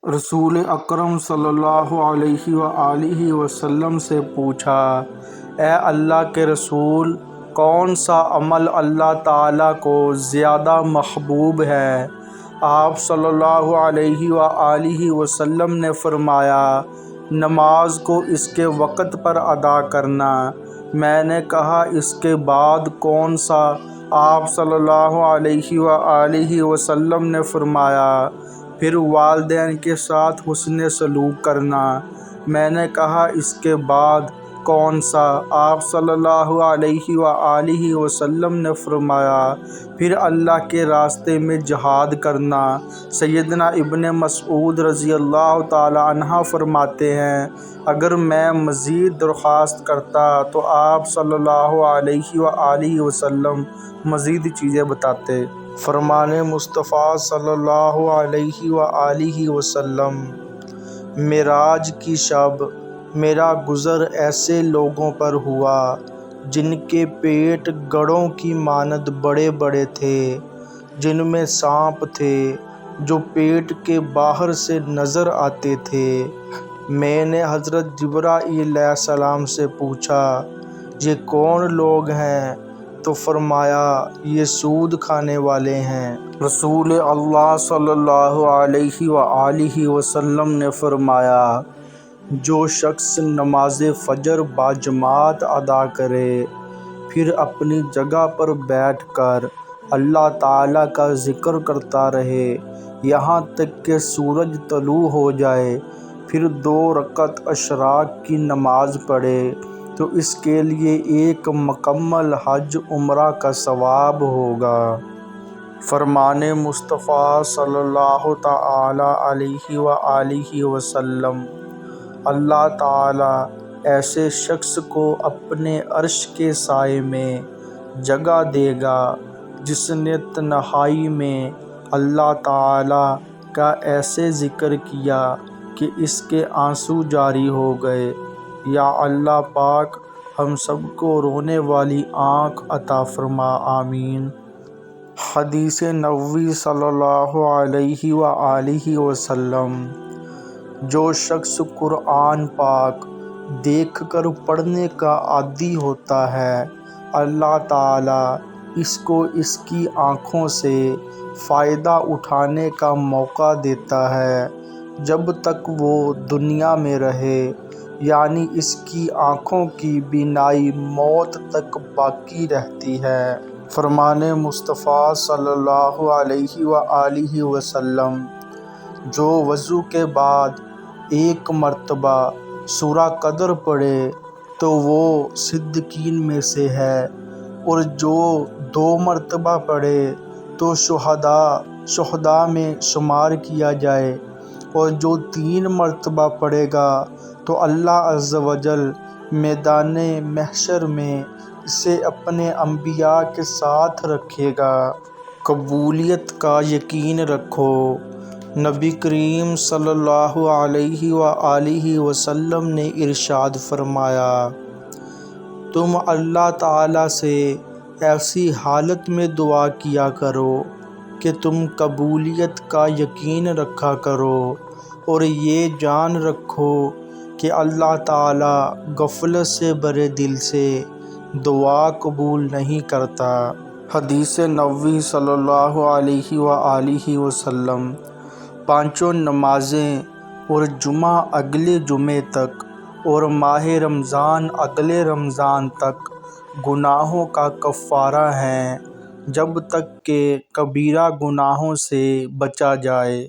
رسول اکرم صلی اللہ علیہ وآلہ وسلم سے پوچھا، اے اللہ کے رسول، کون سا عمل اللہ تعالیٰ کو زیادہ محبوب ہے؟ آپ صلی اللہ علیہ وآلہ وسلم نے فرمایا، نماز کو اس کے وقت پر ادا کرنا۔ میں نے کہا، اس کے بعد کون سا؟ آپ صلی اللہ علیہ وآلہ وسلم نے فرمایا، پھر والدین کے ساتھ حسن سلوک کرنا۔ میں نے کہا، اس کے بعد کون سا؟ آپ صلی اللہ علیہ وآلہ وسلم نے فرمایا، پھر اللہ کے راستے میں جہاد کرنا۔ سیدنا ابن مسعود رضی اللہ تعالی عنہ فرماتے ہیں، اگر میں مزید درخواست کرتا تو آپ صلی اللہ علیہ وآلہ وسلم مزید چیزیں بتاتے۔ فرمان مصطفیٰ صلی اللہ علیہ وآلہ وسلم، معراج کی شب میرا گزر ایسے لوگوں پر ہوا جن کے پیٹ گڑھوں کی مانند بڑے بڑے تھے، جن میں سانپ تھے جو پیٹ کے باہر سے نظر آتے تھے۔ میں نے حضرت جبرائیل علیہ السلام سے پوچھا، یہ کون لوگ ہیں؟ تو فرمایا، یہ سود کھانے والے ہیں۔ رسول اللہ صلی اللہ علیہ وآلہ وسلم نے فرمایا، جو شخص نماز فجر باجماعت ادا کرے، پھر اپنی جگہ پر بیٹھ کر اللہ تعالیٰ کا ذکر کرتا رہے یہاں تک کہ سورج طلوع ہو جائے، پھر 2 رکعت اشراق کی نماز پڑھے، تو اس کے لیے ایک مکمل حج عمرہ کا ثواب ہوگا۔ فرمان مصطفیٰ صلی اللہ تعالی علیہ وآلہ وسلم، اللہ تعالیٰ ایسے شخص کو اپنے عرش کے سائے میں جگہ دے گا جس نے تنہائی میں اللہ تعالیٰ کا ایسے ذکر کیا کہ اس کے آنسو جاری ہو گئے۔ یا اللہ پاک ہم سب کو رونے والی آنکھ عطا فرما، آمین۔ حدیث نبوی صلی اللہ علیہ وآلہ وسلم، جو شخص قرآن پاک دیکھ کر پڑھنے کا عادی ہوتا ہے، اللہ تعالیٰ اس کو اس کی آنکھوں سے فائدہ اٹھانے کا موقع دیتا ہے جب تک وہ دنیا میں رہے، یعنی اس کی آنکھوں کی بینائی موت تک باقی رہتی ہے۔ فرمان مصطفیٰ صلی اللہ علیہ وآلہ وسلم، جو وضو کے بعد 1 مرتبہ سورہ قدر پڑھے تو وہ صدیقین میں سے ہے، اور جو 2 مرتبہ پڑھے تو شہداء میں شمار کیا جائے، اور جو 3 مرتبہ پڑھے گا تو اللہ عز و جل میدان محشر میں اسے اپنے انبیاء کے ساتھ رکھے گا۔ قبولیت کا یقین رکھو۔ نبی کریم صلی اللہ علیہ وآلہ وسلم نے ارشاد فرمایا، تم اللہ تعالیٰ سے ایسی حالت میں دعا کیا کرو کہ تم قبولیت کا یقین رکھا کرو، اور یہ جان رکھو کہ اللہ تعالیٰ غفلت سے بھرے دل سے دعا قبول نہیں کرتا۔ حدیث نبوی صلی اللہ علیہ وآلہ وسلم، 5 نمازیں اور جمعہ اگلے جمعے تک اور ماہ رمضان اگلے رمضان تک گناہوں کا کفارہ ہیں، جب تک کہ کبیرہ گناہوں سے بچا جائے۔